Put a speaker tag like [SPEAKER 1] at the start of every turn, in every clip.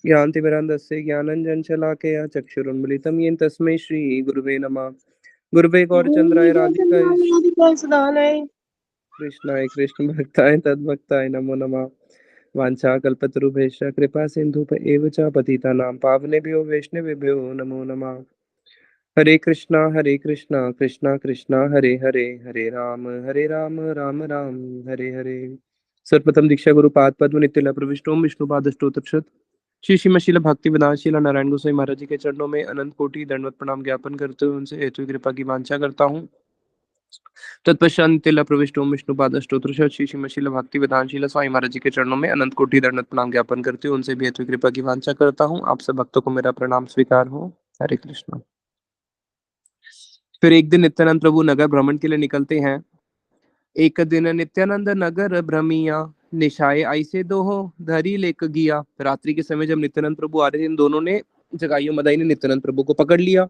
[SPEAKER 1] ज्ञानतिमिरान्धस्य ज्ञानाञ्जनशलाकया चक्षुरुन्मिलितं येन तस्मै श्रीगुरुवे नमः। गुरुवे गौरचन्द्राय राधिकाय
[SPEAKER 2] सदानय
[SPEAKER 1] कृष्णाय कृष्णभक्ताय तद्भक्ताय नमो नमः। वाञ्छाकल्पतरुभ्यश्च कृपा सिन्धुभ एव च पतितानां पावनेभ्यो वैष्णवेभ्यो नमो नमः। हरे कृष्णा कृष्णा कृष्णा हरे हरे, हरे राम राम राम हरे हरे। सर्वप्रथम दीक्षा गुरु पाद पद्म नित्य प्रविष्टोम विष्णु पाद स्तोत्रक्षत श्री श्रीमशील भक्ति विधान शीला नारायण गोसाई महाराज जी के चरणों में अनंत कोटि दंडवत प्रणाम ज्ञापन करते हुए उनसे हेतु कृपा की वांछा करता हूँ। तत्पश्चात नित्य प्रविष्टोम विष्णु पाद स्तोत्रक्षत श्री श्रीमशील भक्ति विधान शीला स्वामी महाराज जी के चरणों में अनंत कोटि दंडवत प्रणाम ज्ञापन करते हुए उनसे भी हेतु कृपा की वांछा करता हूँ। आप सब भक्तों को मेरा प्रणाम स्वीकार हो। हरे कृष्ण। फिर एक दिन नित्यानंद प्रभु नगर भ्रमण के लिए निकलते हैं। एक दिन नित्यानंद नगर भ्रमिया, निशाए ऐसे दोहो धरी लेक गिया। रात्रि के समय जब नित्यानंद प्रभु आ रहे थे, इन दोनों ने जगाइयो मदाई ने नित्यानंद प्रभु को पकड़ लिया।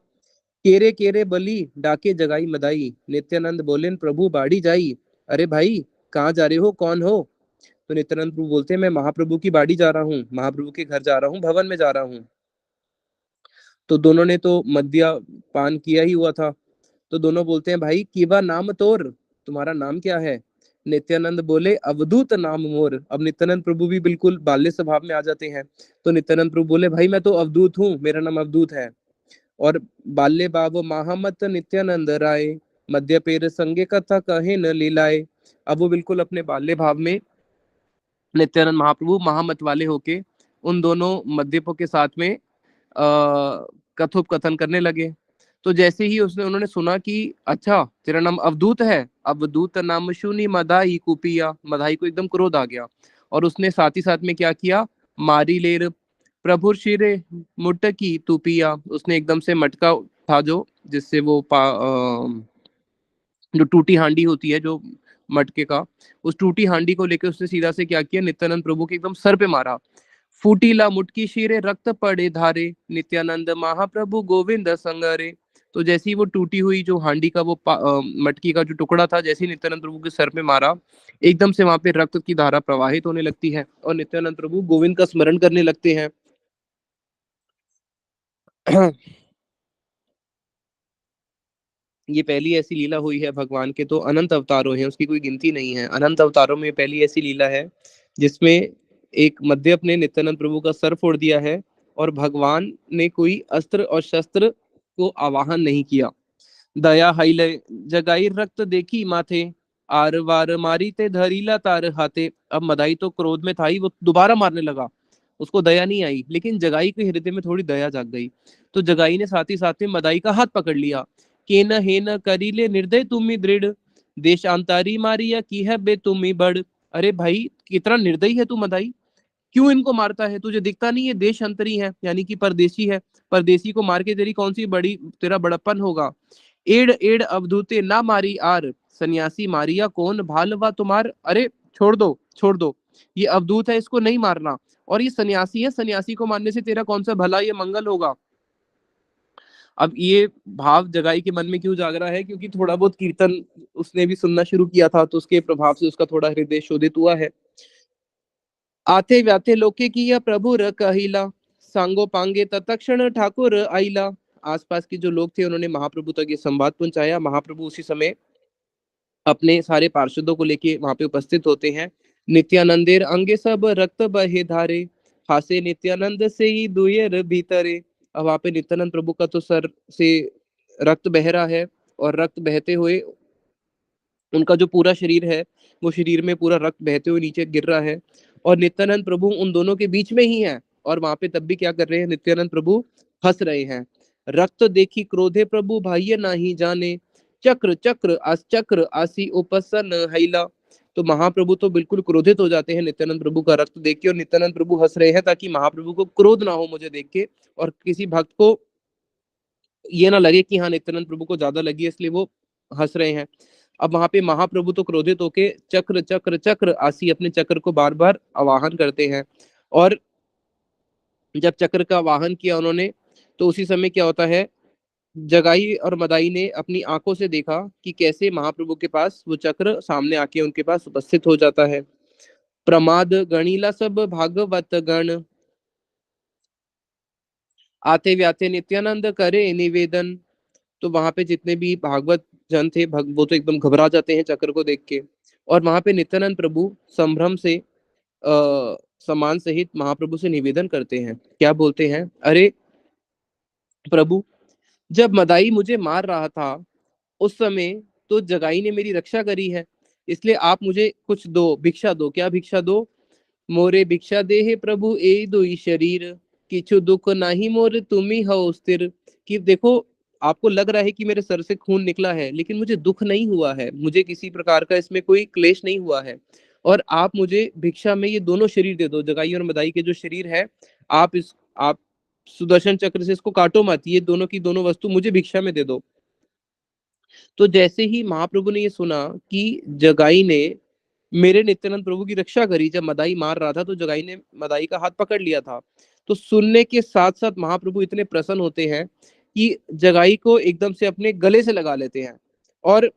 [SPEAKER 1] केरे केरे बली डाके जगाई मदाई। नित्यानंद बोले, प्रभु बाड़ी जाई। अरे भाई, कहाँ जा रहे हो, कौन हो? तो नित्यानंद प्रभु बोलते हैं, मैं महाप्रभु की बाड़ी जा रहा हूँ, महाप्रभु के घर जा रहा हूँ, भवन में जा रहा हूँ। तो दोनों ने तो मद्या पान किया ही हुआ था। तो दोनों बोलते हैं, भाई कीबा नाम तोर, तुम्हारा नाम क्या है? नित्यानंद बोले, अवधूत नाम मोर। अब नित्यानंद प्रभु भी बिल्कुल बाल्य स्वभाव में आ जाते हैं। तो नित्यानंद प्रभु बोले, भाई मैं तो अवधूत हूँ, मेरा नाम अवधूत है। और बाल्य बाव महामत नित्यानंद राय, मध्य पेर संगे कथा कहे न लीलाए। अब वो बिल्कुल अपने बाल्य भाव में नित्यानंद महाप्रभु महामत वाले होके उन दोनों मद्यपों के साथ में कथोपकथन करने लगे। तो जैसे ही उन्होंने सुना कि अच्छा तेरा नाम अवधूत है, अवधूत नाम शुनि मदाई कुपिया, मदाई को एकदम क्रोध आ गया और उसने साथ ही साथ में क्या किया, मारी लेर प्रभु शिरे मुटकी तुपिया। उसने एकदम से मटका था जो जिससे वो जो टूटी हांडी होती है जो मटके का, उस टूटी हांडी को लेकर उसने सीधा से क्या किया, नित्यानंद प्रभु के एकदम सर पे मारा। फूटीला मुटकी शीरे रक्त पड़े धारे, नित्यानंद महाप्रभु गोविंद संगरे। तो जैसे ही वो टूटी हुई जो हांडी का वो मटकी का जो टुकड़ा था, जैसे ही नित्यानंद प्रभु के सर पे मारा, एकदम से वहां पे रक्त की धारा प्रवाहित होने लगती है और नित्यानंद प्रभु गोविंद का स्मरण करने लगते हैं। ये पहली ऐसी लीला हुई है भगवान के, तो अनंत अवतारों हैं, उसकी कोई गिनती नहीं है। अनंत अवतारों में पहली ऐसी लीला है जिसमें एक मद्यप ने नित्यानंद प्रभु का सर फोड़ दिया है और भगवान ने कोई अस्त्र और शस्त्र को आवाहन नहीं किया। दया हाइले जगाई रक्त देखी माथे, आर वार मारी ते धरीला तार हाथे। अब मदाई तो क्रोध में था ही, वो दोबारा मारने लगा, उसको दया नहीं आई, लेकिन जगाई के हृदय में थोड़ी दया जाग गई। तो जगाई ने साथ ही साथ में मदाई का हाथ पकड़ लिया। केन हेन करीले निर्दय तुम्ही दृढ़, देशांतारी मारिया की है बे तुम्ही बड़। अरे भाई कितना निर्दयी है तू मदाई, क्यों इनको मारता है? तुझे दिखता नहीं है देशांतरी है, यानी कि परदेशी है, परदेशी को मार के तेरी कौन सी बड़ी तेरा बड़प्पन होगा। एड़ एड़ अवधूते ना मारी आर, सन्यासी मारिया कौन भालवा तुम्हार। अरे छोड़ दो छोड़ दो, ये अवधूत है, इसको नहीं मारना, और ये सन्यासी है, सन्यासी को मारने से तेरा कौन सा भला ये मंगल होगा। अब ये भाव जगाई के मन में क्यों जाग रहा है? क्योंकि थोड़ा बहुत कीर्तन उसने भी सुनना शुरू किया था, तो उसके प्रभाव से उसका थोड़ा हृदय शोधित हुआ है। आते व्याते लोके की यह प्रभु र कहिला, सांगो पांगे तत्क्षण ठाकुर आइला। आसपास के जो लोग थे उन्होंने महाप्रभु तक ये संवाद पहुंचाया। महाप्रभु उसी समय अपने सारे पार्षदों को लेके वहां पे उपस्थित होते हैं। नित्यानंदेर अंगे सब रक्त बहे धारे, हासे नित्यानंद से ही दुयर भीतरे। अब वहां पे नित्यानंद प्रभु का तो सर से रक्त बह रहा है और रक्त बहते हुए उनका जो पूरा शरीर है वो शरीर में पूरा रक्त बहते हुए नीचे गिर रहा है और नित्यानंद प्रभु उन दोनों के बीच में ही है। और वहां पे तब भी क्या कर रहे हैं, नित्यानंद प्रभु हंस रहे हैं। रक्त देखी क्रोधे प्रभु भाई नाही जाने, चक्र चक्र चक्र आसी उपसन हैला। तो महाप्रभु तो बिल्कुल क्रोधित हो जाते हैं नित्यानंद प्रभु का रक्त देख के, और नित्यानंद प्रभु हंस रहे हैं ताकि महाप्रभु को क्रोध ना हो मुझे देख के, और किसी भक्त को ये ना लगे कि हाँ नित्यानंद प्रभु को ज्यादा लगी है इसलिए वो हंस रहे हैं। अब वहां पे महाप्रभु तो क्रोधित होके चक्र चक्र चक्र आसी अपने चक्र को बार बार आवाहन करते हैं। और जब चक्र का आवाहन किया उन्होंने, तो उसी समय क्या होता है, जगाई और मदाई ने अपनी आंखों से देखा कि कैसे महाप्रभु के पास वो चक्र सामने आके उनके पास उपस्थित हो जाता है। प्रमाद गणिला सब भागवत गण, आते व्याते नित्यानंद करे निवेदन। तो वहां पे जितने भी भागवत जन थे वो तो एकदम घबरा जाते हैं चक्र को देख के। और वहां पे नित्यानंद प्रभु संभ्रम से सम्मान सहित महाप्रभु से निवेदन करते हैं। क्या बोलते हैं? अरे प्रभु, जब मदाई मुझे मार रहा था उस समय तो जगाई ने मेरी रक्षा करी है, इसलिए आप मुझे कुछ दो, भिक्षा दो। क्या भिक्षा दो? मोरे भिक्षा दे हे प्रभु ए दोई शरीर, किछु दुख नाही मोर तुम्ही हो स्थिर। कि देखो, आपको लग रहा है कि मेरे सर से खून निकला है, लेकिन मुझे दुख नहीं हुआ है, मुझे किसी प्रकार का इसमें कोई क्लेश नहीं हुआ है। और आप मुझे भिक्षा में ये दोनों शरीर दे दो, जगाई और मदाई के जो शरीर है। आप सुदर्शन चक्र से इसको काटो मत, ये दोनों की दोनों वस्तु मुझे भिक्षा में दे दो। तो जैसे ही महाप्रभु ने ये सुना कि जगाई ने मेरे नित्यानंद प्रभु की रक्षा करी, जब मदाई मार रहा था तो जगाई ने मदाई का हाथ पकड़ लिया था। तो सुनने के साथ साथ महाप्रभु इतने प्रसन्न होते हैं कि जगाई को एकदम से अपने गले से लगा लेते हैं और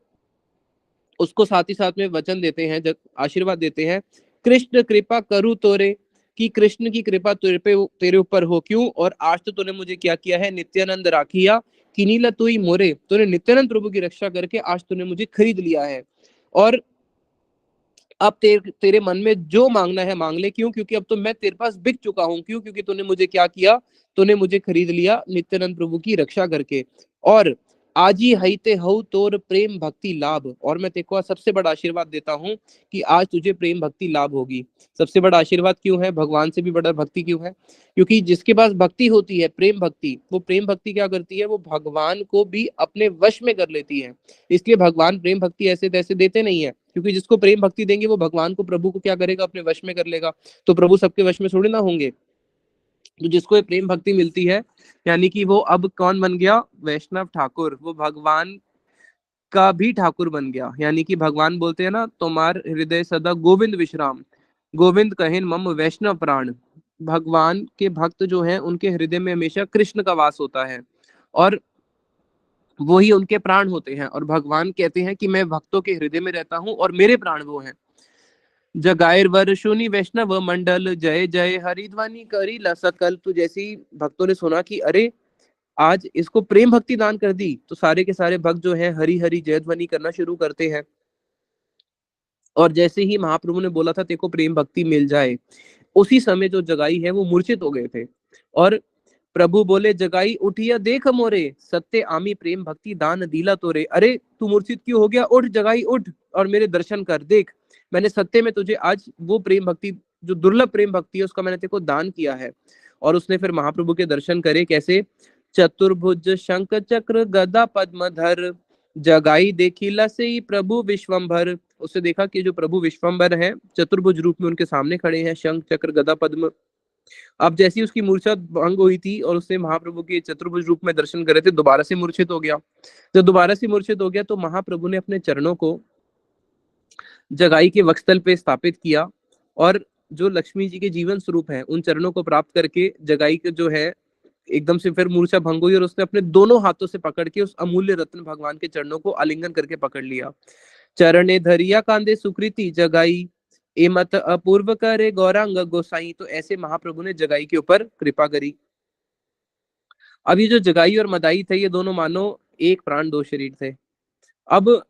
[SPEAKER 1] उसको साथ ही साथ में वचन देते हैं, जब आशीर्वाद देते हैं, कृष्ण कृपा करूँ तोरे, कि कृष्ण की कृपा तेरे ऊपर हो क्यों, और आज तो तूने मुझे क्या किया है, नित्यानंद राखिया किनीला तू ही मोरे, तूने नित्यानंद प्रभु की रक्षा करके आज तूने मुझे खरीद लिया है। और अब तेरे मन में जो मांगना है मांग ले। क्यों? क्योंकि अब तो मैं तेरे पास बिक चुका हूं। क्यों? क्योंकि तूने मुझे क्या किया, तूने मुझे खरीद लिया नित्यानंद प्रभु की रक्षा करके। और आजी हईते हऊ तोर प्रेम भक्ति लाभ, और मैं तेको आज सबसे बड़ा आशीर्वाद देता हूं कि आज तुझे प्रेम भक्ति लाभ होगी। सबसे बड़ा आशीर्वाद क्यों है? भगवान से भी बड़ा भक्ति क्यों है? क्योंकि जिसके पास भक्ति होती है, प्रेम भक्ति, वो प्रेम भक्ति क्या करती है, वो भगवान को भी अपने वश में कर लेती है। इसलिए भगवान प्रेम भक्ति ऐसे तैसे देते नहीं है, क्योंकि जिसको प्रेम भक्ति देंगे वो भगवान को, प्रभु को क्या करेगा, अपने वश में कर लेगा। तो प्रभु सबके वश में थोड़ी ना होंगे। तो जिसको ये प्रेम भक्ति मिलती है, यानी कि वो अब कौन बन गया, वैष्णव ठाकुर, वो भगवान का भी ठाकुर बन गया। यानी कि भगवान बोलते हैं ना, तुम्हार हृदय सदा गोविंद विश्राम, गोविंद कहेन मम वैष्णव प्राण। भगवान के भक्त जो हैं उनके हृदय में हमेशा कृष्ण का वास होता है, और वो ही उनके प्राण होते हैं। और भगवान कहते हैं कि मैं भक्तों के हृदय में रहता हूँ और मेरे प्राण वो हैं। जगायर वर्षुनि वैष्णव मंडल, जय जय हरिध्वनि करी ल सकल। तो जैसे ही भक्तों ने सुना कि अरे आज इसको प्रेम भक्ति दान कर दी, तो सारे के सारे भक्त जो है हरि हरि जय ध्वनि करना शुरू करते हैं। और जैसे ही महाप्रभु ने बोला था तेको प्रेम भक्ति मिल जाए, उसी समय जो जगाई है वो मूर्छित हो गए थे। और प्रभु बोले, जगाई उठिया देख मोरे, सत्य आमी प्रेम भक्ति दान दीला तोरे। अरे तू मूर्छित क्यों हो गया? उठ जगाई, उठ और मेरे दर्शन कर। देख, मैंने सत्य में तुझे आज वो प्रेम भक्ति, जो दुर्लभ प्रेम भक्ति है, उसका मैंने तेको दान किया है। और उसने फिर महाप्रभु के दर्शन करे। कैसे? चतुर्भुज शंख चक्र गदा पद्मधर, जगाई देखिला से ही प्रभु विश्वम्भर। उसने देखा कि जो प्रभु विश्वम्भर है, चतुर्भुज रूप में उनके सामने खड़े हैं, शंख चक्र गदा पद्म। अब जैसी उसकी मूर्छा भंग हुई थी और उसने महाप्रभु के चतुर्भुज रूप में दर्शन करे थे, दोबारा से मूर्छित हो गया। जब दोबारा से मूर्छित हो गया तो महाप्रभु ने अपने चरणों को जगाई के वक्षस्थल पे स्थापित किया, और जो लक्ष्मी जी के जीवन स्वरूप है उन चरणों को प्राप्त करके जगाई के जो है एकदम से फिर मूर्छा भंग हुई, और उसने अपने दोनों हाथों से पकड़ के उस अमूल्य रत्न भगवान के चरणों को आलिंगन करके पकड़ लिया। चरणे धरिया कांदे सुकृति जगाई, ए मत अपूर्व करे गौरांग गोसाई। तो ऐसे महाप्रभु ने जगाई के ऊपर कृपा करी। अब ये जो जगाई और मदाई थे, ये दोनों मानो एक प्राण दो शरीर थे। अब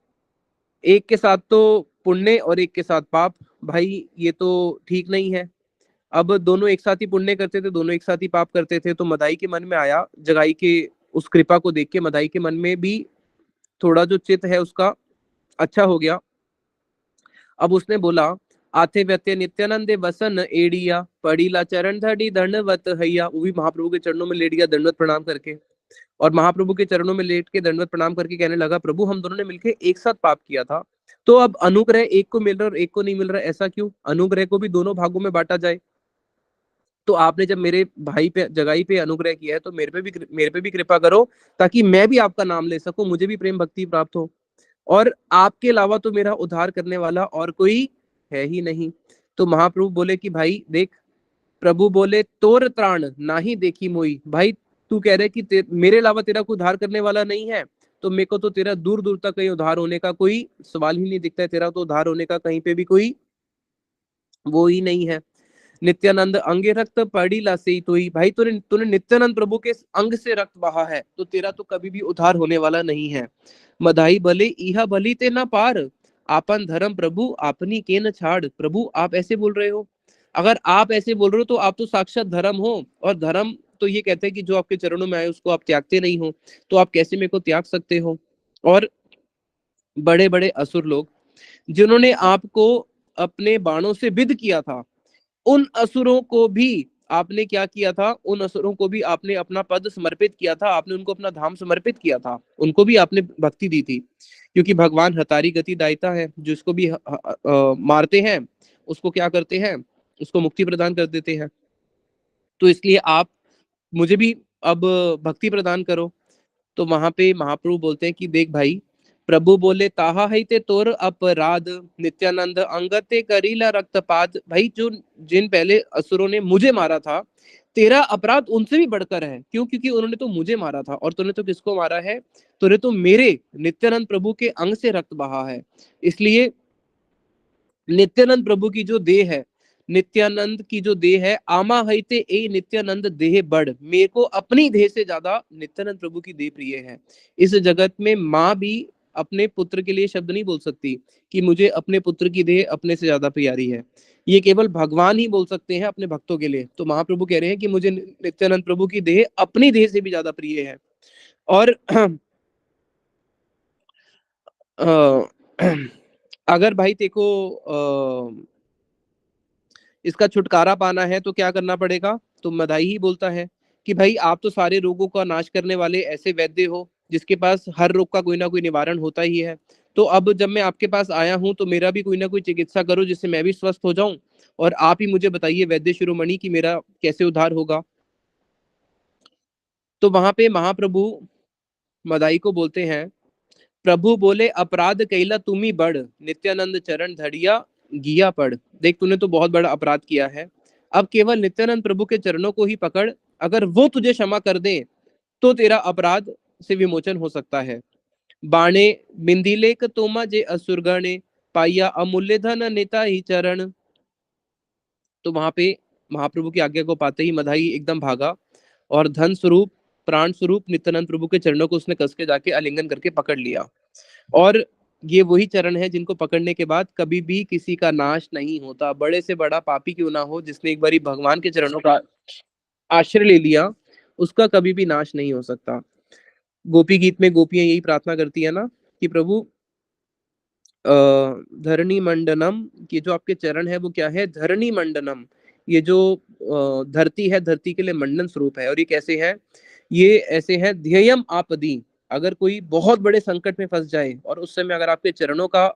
[SPEAKER 1] एक के साथ तो पुण्य और एक के साथ पाप, भाई ये तो ठीक नहीं है। अब दोनों एक साथ ही पुण्य करते थे, दोनों एक साथ ही पाप करते थे। तो मदाई के मन में आया, जगाई के उस कृपा को देख के मदाई के मन में भी थोड़ा जो चित्त है उसका अच्छा हो गया। अब उसने बोला, आथे व्यत्य नित्यानंदे वसन एड़िया, पड़ीला चरण धड़ी दंडवत हैया। वो भी महाप्रभु के चरणों में लेट गया दंडवत प्रणाम करके। और महाप्रभु के चरणों में लेट के दंडवत प्रणाम करके कहने लगा, प्रभु हम दोनों ने मिलकर एक साथ पाप किया था, तो अब अनुग्रह एक को मिल रहा है और एक को नहीं मिल रहा, ऐसा क्यों? अनुग्रह को भी दोनों भागों में बांटा जाए। तो आपने जब मेरे भाई पे, जगाई पे अनुग्रह किया है, तो मेरे पे भी कृपा करो, ताकि मैं भी आपका नाम ले सकूं, मुझे भी प्रेम भक्ति प्राप्त हो। और आपके अलावा तो मेरा उद्धार करने वाला और कोई है ही नहीं। तो महाप्रभु बोले कि भाई देख, प्रभु बोले, तोर त्राण ना ही देखी मोई। भाई तू कह रहे कि मेरे अलावा तेरा कोई उद्धार करने वाला नहीं है, तो मेरे को तो तेरा दूर दूर तक कहीं उद्धार होने का कोई सवाल ही नहीं दिखता है। तेरा तो उद्धार होने का कहीं पे भी कोई वो ही नहीं है। नित्यानंद अंगे रक्त पड़ी लासे तो ही, भाई तूने तूने नित्यानंद प्रभु के अंग से रक्त बहा है तो तेरा तो कभी भी उद्धार होने वाला नहीं है। मधाई भले इहा भली ते ना पार, आपन धर्म प्रभु आपनी के न छाड़। प्रभु आप ऐसे बोल रहे हो, अगर आप ऐसे बोल रहे हो तो आप तो साक्षात धर्म हो, और धर्म तो ये कहते हैं कि जो आपके चरणों में आए उसको आप त्यागते नहीं हो, तो आप कैसे मेरे को त्याग सकते हो। और बड़े बड़े असुर लोग जिन्होंने आपको अपने बाणों से विद किया था, उन असुरों को भी आपने क्या किया था, उन असुरों को भी आपने अपना पद समर्पित किया था, आपने उनको अपना धाम समर्पित किया था, उनको भी आपने भक्ति दी थी। क्योंकि भगवान हतारी गति दायता है, जिसको भी मारते हैं उसको क्या करते हैं, उसको मुक्ति प्रदान कर देते हैं। तो इसलिए आप मुझे भी अब भक्ति प्रदान करो। तो वहां पे महाप्रभु बोलते हैं कि देख भाई, प्रभु बोले ताहा है ते तोर अपराध, नित्यानंद अंगते करीला रक्तपात। भाई जो जिन पहले असुरों ने मुझे मारा था, तेरा अपराध उनसे भी बढ़कर है। क्यों? क्योंकि उन्होंने तो मुझे मारा था, और तूने तो किसको मारा है, तूने तो मेरे नित्यानंद प्रभु के अंग से रक्त बहा है। इसलिए नित्यानंद प्रभु की जो देह है, नित्यानंद की जो देह है, आमा हईते ए नित्यानंद देह बढ़, मेरे को अपनी देह से ज्यादा नित्यानंद प्रभु की देह प्रिय है। इस जगत में माँ भी अपने पुत्र के लिए शब्द नहीं बोल सकती कि मुझे अपने पुत्र की देह अपने से ज्यादा प्यारी है। ये केवल भगवान ही बोल सकते हैं अपने भक्तों के लिए। तो महाप्रभु कह रहे हैं कि मुझे नित्यानंद प्रभु की देह अपनी देह से भी ज्यादा प्रिय है। और अगर भाई तेको इसका छुटकारा पाना है तो क्या करना पड़ेगा, तो मदाई ही बोलता है कि भाई आप तो सारे रोगों का नाश करने वाले ऐसे वैद्य हो जिसके पास हर रोग का कोई ना कोई निवारण होता ही है। तो अब जब मैं आपके पास आया हूं तो मेरा भी कोई ना कोई चिकित्सा करो जिससे मैं भी स्वस्थ हो जाऊं, और आप ही मुझे बताइए वैद्य शिरोमणि कि मेरा कैसे उद्धार होगा। तो वहां पे महाप्रभु मदाई को बोलते हैं, प्रभु बोले अपराध कैला तुम ही बड़, नित्यानंद चरण धड़िया गिया पड़। देख तूने तो बहुत बड़ा अपराध किया है, अब केवल नित्यानंद प्रभु के चरणों को ही पकड़, अगर वो तुझे क्षमा कर दे तो तेरा अपराध से विमोचन हो सकता है। बाणे बिंदिलेक तोमा जे असुरगणे, पाइया अमूल्य धन नेता ही चरण। तो वहां पे महाप्रभु की आज्ञा को पाते ही मधाई एकदम भागा, और धन स्वरूप प्राण स्वरूप नित्यानंद प्रभु के चरणों को उसने कस के जाके आलिंगन करके पकड़ लिया। और ये वही चरण है जिनको पकड़ने के बाद कभी भी किसी का नाश नहीं होता, बड़े से बड़ा पापी क्यों ना हो, जिसने एक बारी भगवान के चरणों का आश्रय ले लिया उसका कभी भी नाश नहीं हो सकता। गोपी गीत में गोपियां यही प्रार्थना करती है ना कि प्रभु धरणी मंडनम, ये जो आपके चरण है वो क्या है, धरणी मंडनम। ये जो धरती है, धरती के लिए मंडन स्वरूप है। और ये कैसे है, ये ऐसे है ध्येयम आपदी, अगर कोई बहुत बड़े संकट में फंस जाए और उस समय अगर आपके चरणों का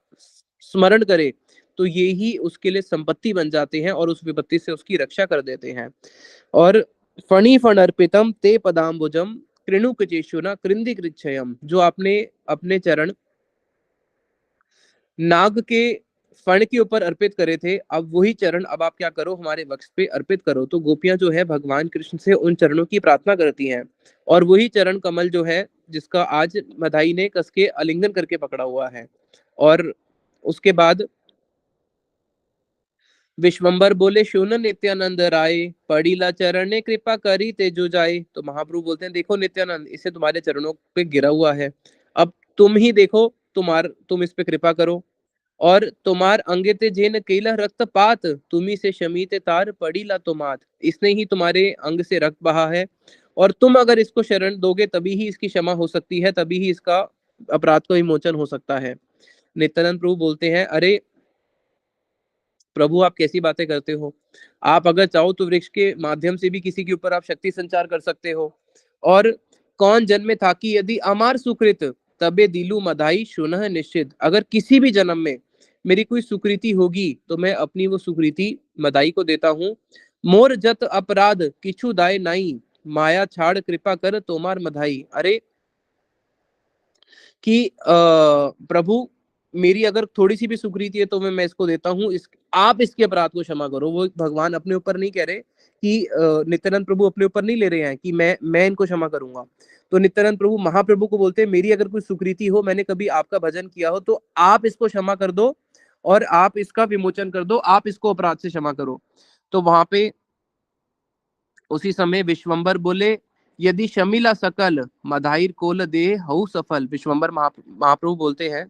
[SPEAKER 1] स्मरण करे तो ये ही उसके लिए संपत्ति बन जाते हैं और उस विपत्ति से उसकी रक्षा कर देते हैं। और फणी फण अर्पितम ते पदाम्बुजम कृणु कचेशुना कृंदि कृच्छयम, जो आपने अपने चरण नाग के फण के ऊपर अर्पित करे थे, अब वही चरण अब आप क्या करो, हमारे वक्ष पे अर्पित करो। तो गोपियां जो है भगवान कृष्ण से उन चरणों की प्रार्थना करती हैं, और वही चरण कमल जो है जिसका आज मधाई ने कस के आलिंगन करके पकड़ा हुआ है। और उसके बाद विश्वम्बर बोले सुन नित्यानंद राय, पड़ीला चरण ने कृपा करी ते जो जाए। तो महाप्रभु बोलते हैं देखो नित्यानंद, इसे तुम्हारे चरणों पे गिरा हुआ है, अब तुम ही देखो, तुम इस पे कृपा करो। और तुम्हार अंगे ते जेन केला रक्तपात, तुम्ही से शमीत तार पड़ीला तुमात, इसने ही तुम्हारे अंग से रक्त बहा है, और तुम अगर इसको शरण दोगे तभी ही इसकी क्षमा हो सकती है, तभी ही इसका अपराध का विमोचन हो सकता है। नित्यानंद प्रभु बोलते हैं अरे प्रभु आप कैसी बातें करते हो, आप अगर चाहो तो वृक्ष के माध्यम से भी किसी के ऊपर आप शक्ति संचार कर सकते हो। और कौन जन्मे था कि यदि अमार सुकृत, तबे दिलु मधाई सुनह निश्चित, अगर किसी भी जन्म में मेरी कोई सुकृति होगी तो मैं अपनी वो सुकृति मदाई को देता हूँ। मोर जत अपराध किछु दाय नाई, माया छाड़ कृपा कर तोमार मधाई। अरे कि प्रभु मेरी अगर थोड़ी सी भी सुकृति है तो मैं इसको देता हूँ, आप इसके अपराध को क्षमा करो। वो भगवान अपने ऊपर नहीं कह रहे कि नित्यानंद प्रभु अपने ऊपर नहीं ले रहे हैं कि मैं इनको क्षमा करूंगा। तो नित्यानंद प्रभु महाप्रभु को बोलते हैं मेरी अगर कोई सुकृति हो, मैंने कभी आपका भजन किया हो, तो आप इसको क्षमा कर दो और आप इसका विमोचन कर दो, आप इसको अपराध से क्षमा करो। तो वहां पे उसी समय विश्वंभर बोले, यदि शमिला सकल मधाइर कोल दे हऊ सफल। विश्वंभर महाप्रभु बोलते हैं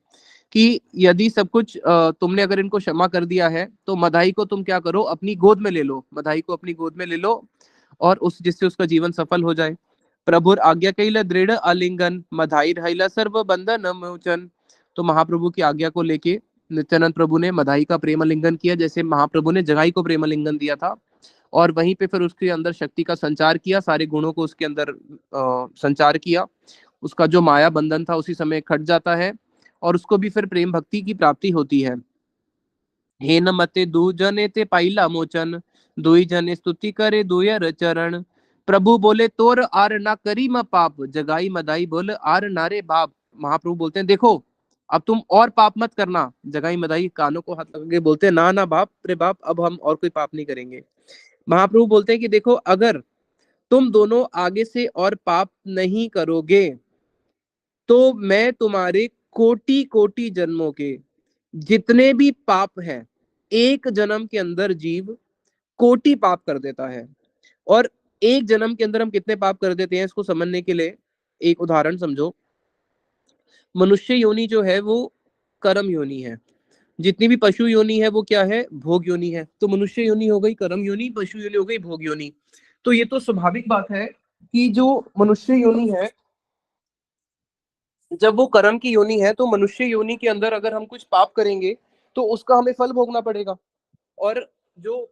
[SPEAKER 1] कि यदि सब कुछ तुमने अगर इनको क्षमा कर दिया है तो मधाई को तुम क्या करो, अपनी गोद में ले लो, मधाई को अपनी गोद में ले लो, और उस जिससे उसका जीवन सफल हो जाए। प्रभुर आज्ञा कैला दृढ़ आलिंगन मधाई रहिला सर्व बंधन मोचन। तो महाप्रभु की आज्ञा को लेके नित्यानंद प्रभु ने मधाई का प्रेम आलिंगन किया, जैसे महाप्रभु ने जगाई को प्रेम आलिंगन दिया था, और वहीं पे फिर उसके अंदर शक्ति का संचार किया, सारे गुणों को उसके अंदर संचार किया। उसका जो माया बंधन था उसी समय खट जाता है, और उसको भी फिर प्रेम भक्ति की प्राप्ति होती है। हे न मते दू जने ते पाइला मोचन, दुई जने स्तुति करे दुयर चरण। प्रभु बोले तोर आर ना करी म पाप, जगाई मदाई बोले आर नारे बाप। महाप्रभु बोलते हैं देखो अब तुम और पाप मत करना। जगाई मदाई कानों को हाथ लगा के बोलते हैं ना ना बाप रे बाप, अब हम और कोई पाप नहीं करेंगे। महाप्रभु बोलते हैं कि देखो अगर तुम दोनों आगे से और पाप नहीं करोगे तो मैं तुम्हारे कोटि कोटि जन्मों के जितने भी पाप हैं, एक जन्म के अंदर जीव कोटि पाप कर देता है। और एक जन्म के अंदर हम कितने पाप कर देते हैं इसको समझने के लिए एक उदाहरण समझो। मनुष्य योनि जो है वो कर्म योनि है, जितनी भी पशु योनि है वो क्या है, भोग योनि है। तो मनुष्य योनि हो गई कर्म योनि, पशु योनि हो गई भोग योनि। तो ये तो स्वाभाविक बात है कि जो मनुष्य योनि है, जब वो कर्म की योनि है, तो मनुष्य योनि के अंदर अगर हम कुछ पाप करेंगे तो उसका हमें फल भोगना पड़ेगा। और जो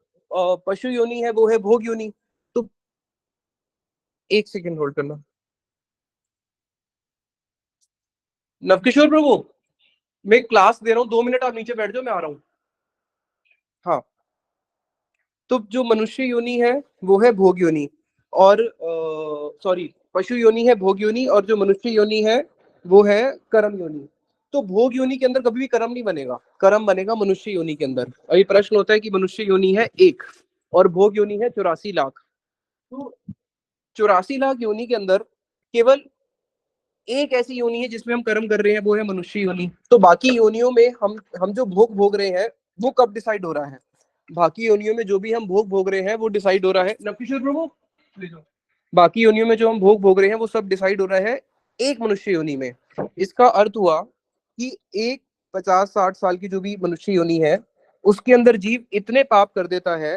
[SPEAKER 1] पशु योनि है वो है भोग योनि। तो एक सेकंड होल्ड करना। नवकिशोर प्रभु, मैं क्लास दे रहा हूँ, 2 मिनट आप नीचे बैठ जाओ, मैं आ रहा हूँ। हाँ, तो जो मनुष्य योनि है वो है भोग योनि, और सॉरी पशु योनि है भोग योनि, और जो मनुष्य योनि है वो है कर्म योनि। तो भोग योनि के अंदर कभी भी कर्म नहीं बनेगा, कर्म बनेगा मनुष्य योनि के अंदर। अभी प्रश्न होता है कि मनुष्य योनि है 1 और भोग योनि है 84 लाख। तो 84 लाख योनि के अंदर केवल एक ऐसी योनि है जिसमें हम कर्म कर रहे हैं, वो है मनुष्य योनि। तो बाकी योनियों में हम जो भोग भोग रहे हैं वो कब डिसाइड हो रहा है, बाकी योनियों में जो भी हम भोग भोग रहे हैं वो डिसाइड हो रहा है, नवकिशोर प्रभु ले जाओ। बाकी योनियों में जो हम भोग भोग रहे हैं वो सब डिसाइड हो रहा है एक मनुष्य योनि में। इसका अर्थ हुआ कि एक 50-60 साल की जो भी मनुष्य योनि है उसके अंदर जीव इतने पाप कर देता है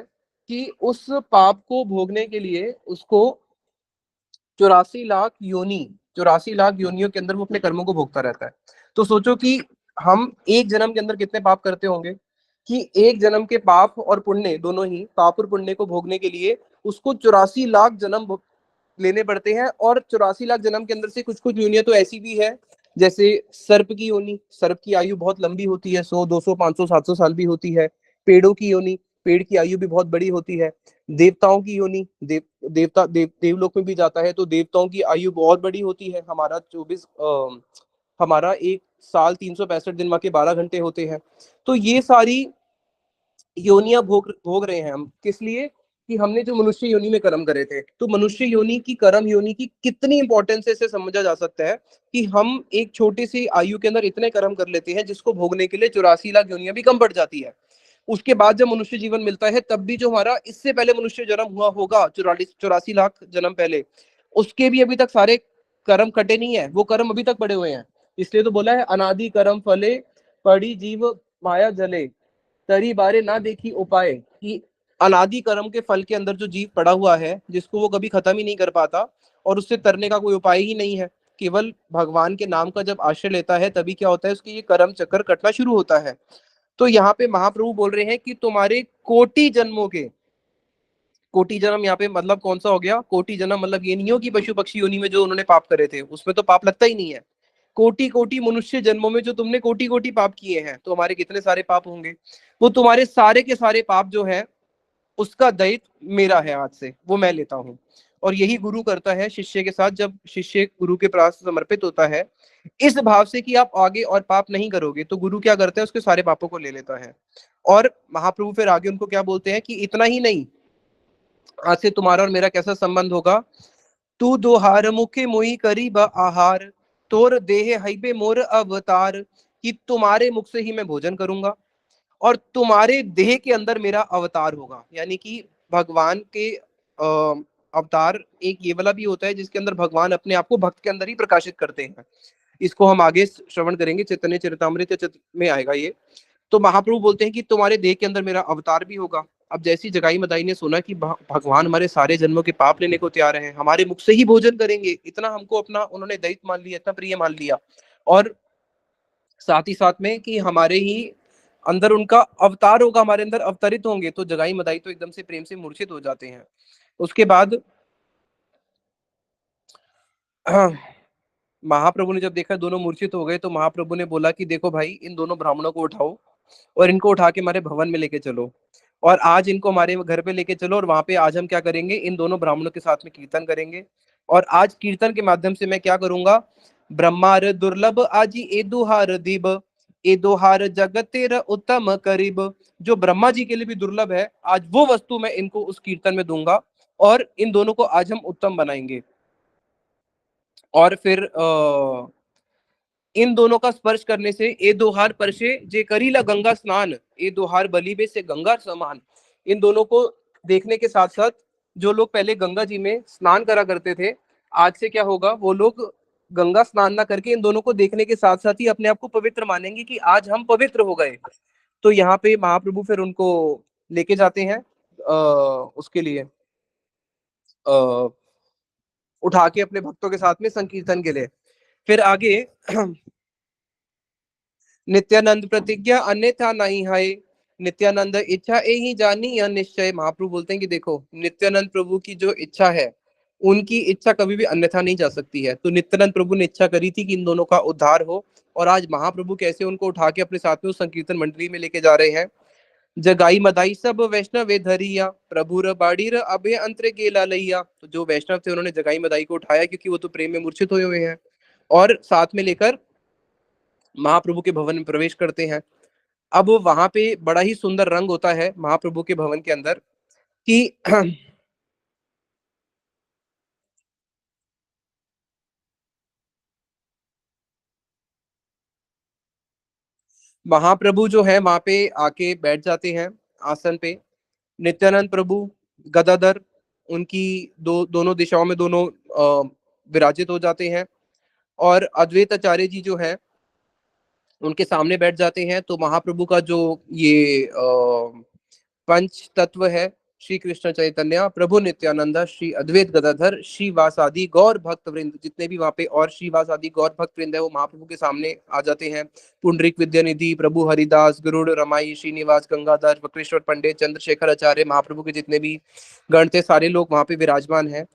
[SPEAKER 1] कि उस पाप को भोगने के लिए उसको 84 लाख योनि, 84 लाख योनियों के अंदर वो अपने कर्मों को भोगता रहता है। तो सोचो कि हम एक जन्म के अंदर कितने पाप करते होंगे, कि एक जन्म के पाप और पुण्य दोनों ही, पाप और पुण्य को भोगने के लिए उसको 84 लाख जन्म लेने पड़ते हैं। और 84 लाख जन्म के अंदर से कुछ कुछ योनियां तो ऐसी भी है, जैसे सर्प की योनि, सर्प की आयु बहुत लंबी होती है, 100, 200, 500, 700 साल भी होती है। पेड़ों की योनि, पेड़ की आयु भी बहुत बड़ी होती है। देवताओं की योनि, देवलोक में भी जाता है तो देवताओं की आयु बहुत बड़ी होती है। हमारा एक साल 365 दिन के 12 घंटे होते हैं। तो ये सारी योनियां भोग भोग रहे हैं हम, किस लिए, कि हमने जो मनुष्य योनि में कर्म करे थे। तो मनुष्य योनि की, कर्म योनि की कितनी इंपॉर्टेंस है इसे समझा जा सकता है कि हम एक छोटी सी आयु के अंदर इतने कर्म कर लेते हैं जिसको भोगने के लिए 84 लाख योनियां भी कम पड़ जाती है। उसके बाद जब मनुष्य जीवन मिलता है तब भी जो हमारा इससे पहले मनुष्य जन्म हुआ होगा 84 लाख जन्म पहले, उसके भी अभी तक सारे कर्म कटे नहीं है, वो कर्म अभी तक पड़े हुए हैं। इसलिए तो बोला है अनादि कर्म फले पड़ी जीव माया जले, तरी बारे ना देखी उपाय, कि अनादि कर्म के फल के अंदर जो जीव पड़ा हुआ है जिसको वो कभी खत्म ही नहीं कर पाता, और उससे तरने का कोई उपाय ही नहीं है। केवल भगवान के नाम का जब आश्रय लेता है तभी क्या होता है, उसकी ये कर्म चक्कर कटना शुरू होता है। तो यहाँ पे महाप्रभु बोल रहे हैं कि तुम्हारे कोटि जन्मों के, कोटि जन्म यहाँ पे मतलब कौन सा हो गया, कोटि जन्म मतलब ये नहीं हो कि पशु पक्षी योनि में जो उन्होंने पाप करे थे उसमें तो पाप लगता ही नहीं है। कोटि कोटि मनुष्य जन्मों में जो तुमने कोटि कोटि पाप किए हैं, तो हमारे कितने सारे पाप होंगे, वो तुम्हारे सारे के सारे पाप जो है उसका दायित्व मेरा है, आज से वो मैं लेता हूँ। और यही गुरु करता है शिष्य के साथ, जब शिष्य गुरु के पास समर्पित होता है इस भाव से कि आप आगे और पाप नहीं करोगे, तो गुरु क्या करता है, उसके सारे पापों को ले लेता है। और महाप्रभु फिर आगे उनको क्या बोलते हैं कि इतना ही नहीं, आज से तुम्हारा और मेरा कैसा संबंध होगा, तू दोहार मुखे मोही करी ब आहार, तोर देह हईबे मोर अवतार, कि तुम्हारे मुख से ही मैं भोजन करूंगा और तुम्हारे देह के अंदर मेरा अवतार होगा। यानी कि भगवान के अवतार एक ये वाला भी होता है जिसके अंदर भगवान अपने आप को भक्त के अंदर ही प्रकाशित करते हैं। इसको हम आगे श्रवण करेंगे, चैतन्य चरितामृत में आएगा ये। तो महाप्रभु बोलते हैं कि तुम्हारे देह के अंदर मेरा अवतार भी होगा। अब जैसी जगाई मदाई ने सुना कि भगवान हमारे सारे जन्मों के पाप लेने को तैयार हैं, हमारे मुख से ही भोजन करेंगे, इतना हमको अपना उन्होंने दैत्य मान लिया, इतना प्रिय मान लिया, और साथ ही साथ में कि हमारे ही अंदर उनका अवतार होगा, हमारे अंदर अवतरित होंगे, तो जगाई मदाई तो एकदम से प्रेम से मूर्छित हो जाते हैं। उसके बाद महाप्रभु ने जब देखा दोनों मूर्छित हो गए, तो महाप्रभु ने बोला कि देखो भाई, इन दोनों ब्राह्मणों को उठाओ और इनको उठा के हमारे भवन में लेके चलो, और आज इनको हमारे घर पे लेके चलो, और वहां पे आज हम क्या करेंगे, इन दोनों ब्राह्मणों के साथ में कीर्तन करेंगे। और आज कीर्तन के माध्यम से मैं क्या करूंगा, ब्रह्मार दुर्लभ आजी ए दुहार दीब, ए दुहार जगतेर उत्तम करीब, जो ब्रह्मा जी के लिए भी दुर्लभ है, आज वो वस्तु मैं इनको उस कीर्तन में दूंगा, और इन दोनों को आज हम उत्तम बनाएंगे। और फिर इन दोनों का स्पर्श करने से ए दोहार परशे जे करीला गंगा स्नान, ए दोहार बलीबे से गंगा समान। इन दोनों को देखने के साथ साथ जो लोग पहले गंगा जी में स्नान करा करते थे, आज से क्या होगा, वो लोग गंगा स्नान ना करके इन दोनों को देखने के साथ साथ ही अपने आप को पवित्र मानेंगे कि आज हम पवित्र हो गए। तो यहाँ पे महाप्रभु फिर उनको लेके जाते हैं उसके लिए उठा के अपने भक्तों के साथ में संकीर्तन के लिए। फिर आगे नित्यानंद प्रतिज्ञा अन्यथा नहीं है, नित्यानंद इच्छा ही जानी या निश्चय। महाप्रभु बोलते हैं कि देखो, नित्यानंद प्रभु की जो इच्छा है, उनकी इच्छा कभी भी अन्यथा नहीं जा सकती है। तो नित्यानंद प्रभु ने इच्छा करी थी कि इन दोनों का उद्धार हो, और आज महाप्रभु कैसे उनको उठा के अपने साथ में उस संकीर्तन मंडली में लेके जा रहे हैं। जगाई मदाई सब वैष्णव वे धरिया, प्रभु र बाड़ी र अभय अंतरे गेला लैया। तो जो वैष्णव थे उन्होंने जगाई मदाई को उठाया, क्योंकि वो तो प्रेम में मूर्छित हुए हुए हैं, और साथ में लेकर महाप्रभु के भवन में प्रवेश करते हैं। अब वहां पे बड़ा ही सुंदर रंग होता है महाप्रभु के भवन के अंदर कि महाप्रभु जो है वहां पे आके बैठ जाते हैं आसन पे। नित्यानंद प्रभु, गदाधर, उनकी दोनों दिशाओं में दोनों विराजित हो जाते हैं, और अद्वैत आचार्य जी जो है उनके सामने बैठ जाते हैं। तो महाप्रभु का जो ये पंच तत्व है, श्री कृष्ण चैतन्य प्रभु नित्यानंद श्री अद्वैत गदाधर श्री वासादि गौर भक्त वृंद, जितने भी वहां पे और श्री वासादि गौर भक्त वृंद है, वो महाप्रभु के सामने आ जाते हैं। पुंडरीक विद्यानिधि, प्रभु हरिदास, गरुड़ रमाई, श्रीनिवास गंगाधर, वक्रेश्वर पंडित, चंद्रशेखर आचार्य, महाप्रभु के जितने भी गण थे, सारे लोग वहां पे विराजमान हैं।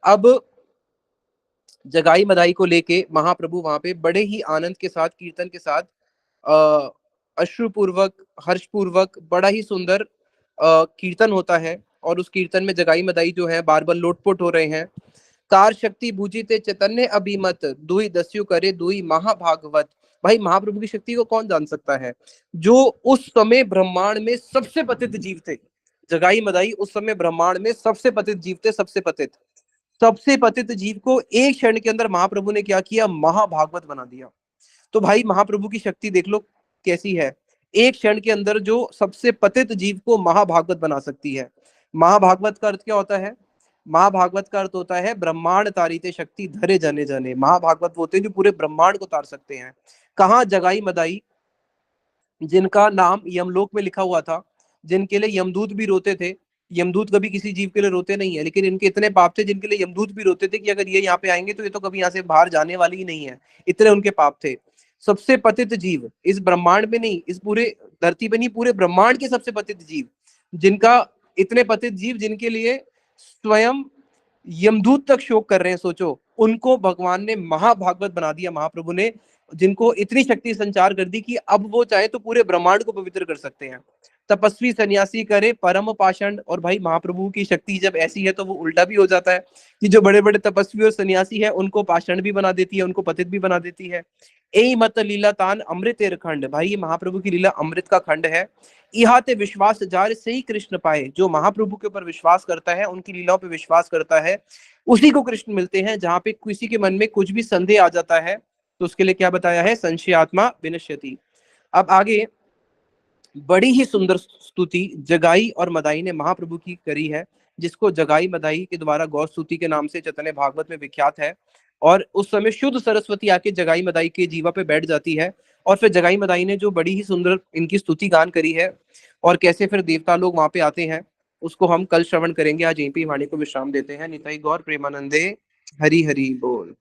[SPEAKER 1] अब जगाई मदाई को लेके महाप्रभु वहां पे बड़े ही आनंद के साथ, कीर्तन के साथ, अश्रुपूर्वक, हर्षपूर्वक, बड़ा ही सुंदर कीर्तन होता है। और उस कीर्तन में जगाई मदाई जो है बार बार लोटपोट हो रहे हैं। कार शक्ति बूझीते चैतन्य अभिमत, दुई दस्यु करे दुई महाभागवत। भाई, महाप्रभु की शक्ति को कौन जान सकता है, जो उस समय ब्रह्मांड में सबसे पतित जीव थे। जगाई मदाई उस समय ब्रह्मांड में सबसे पतित जीव थे, सबसे पतित जीव को एक क्षण के अंदर महाप्रभु ने क्या किया, महाभागवत बना दिया। तो भाई, महाप्रभु की शक्ति देख लो कैसी है, एक क्षण के अंदर जो सबसे पतित जीव को महाभागवत बना सकती है। महाभागवत का अर्थ क्या होता है, महाभागवत का अर्थ होता है ब्रह्मांड तारिते शक्ति धरे जने जने। महाभागवत वो होते हैं जो पूरे ब्रह्मांड को तार सकते हैं। कहाँ जगाई मदाई, जिनका नाम यमलोक में लिखा हुआ था, जिनके लिए यमदूत भी रोते थे। यमदूत कभी किसी जीव के लिए रोते नहीं है, लेकिन इनके इतने पाप थे जिनके लिए यमदूत भी रोते थे कि अगर ये यहाँ पे आएंगे तो ये तो कभी यहाँ से बाहर जाने वाली ही नहीं है, इतने उनके पाप थे। सबसे पतित जीव इस ब्रह्मांड में नहीं, इस पूरे धरती पे नहीं, पूरे ब्रह्मांड के सबसे पतित जीव, जिनका इतने पतित जीव जिनके लिए स्वयं यमदूत तक शोक कर रहे हैं, सोचो, उनको भगवान ने महाभागवत बना दिया महाप्रभु ने, जिनको इतनी शक्ति संचार कर दी कि अब वो चाहे तो पूरे ब्रह्मांड को पवित्र कर सकते हैं। तपस्वी सन्यासी करे परम पाषाण। और भाई, महाप्रभु की शक्ति जब ऐसी है तो वो उल्टा भी हो जाता है कि जो बड़े बड़े तपस्वी और सन्यासी है उनको पाषाण भी बना देती है, उनको पतित भी बना देती है। ए मत लीला तान अमृतेर खंड। भाई, ये महाप्रभु की लीला अमृत का खंड है। इहाते विश्वास जार से ही कृष्ण पाए। जो महाप्रभु के ऊपर विश्वास करता है, उनकी लीलाओं पे विश्वास करता है, उसी को कृष्ण मिलते हैं। जहां पे किसी के मन में कुछ भी संदेह आ जाता है तो उसके लिए क्या बताया है, संशयात्मा विनश्यति। अब आगे बड़ी ही सुंदर स्तुति जगाई और मदाई ने महाप्रभु की करी है, जिसको जगाई मदाई के द्वारा गौ स्तुति के नाम से चैतन्य भागवत में विख्यात है। और उस समय शुद्ध सरस्वती आके जगाई मदाई के जीवा पे बैठ जाती है, और फिर जगाई मदाई ने जो बड़ी ही सुंदर इनकी स्तुति गान करी है, और कैसे फिर देवता लोग वहां पे आते हैं, उसको हम कल श्रवण करेंगे। आज यहीं पे वाणी को विश्राम देते हैं। निताई गौर प्रेमानंदे, हरि हरि बोल।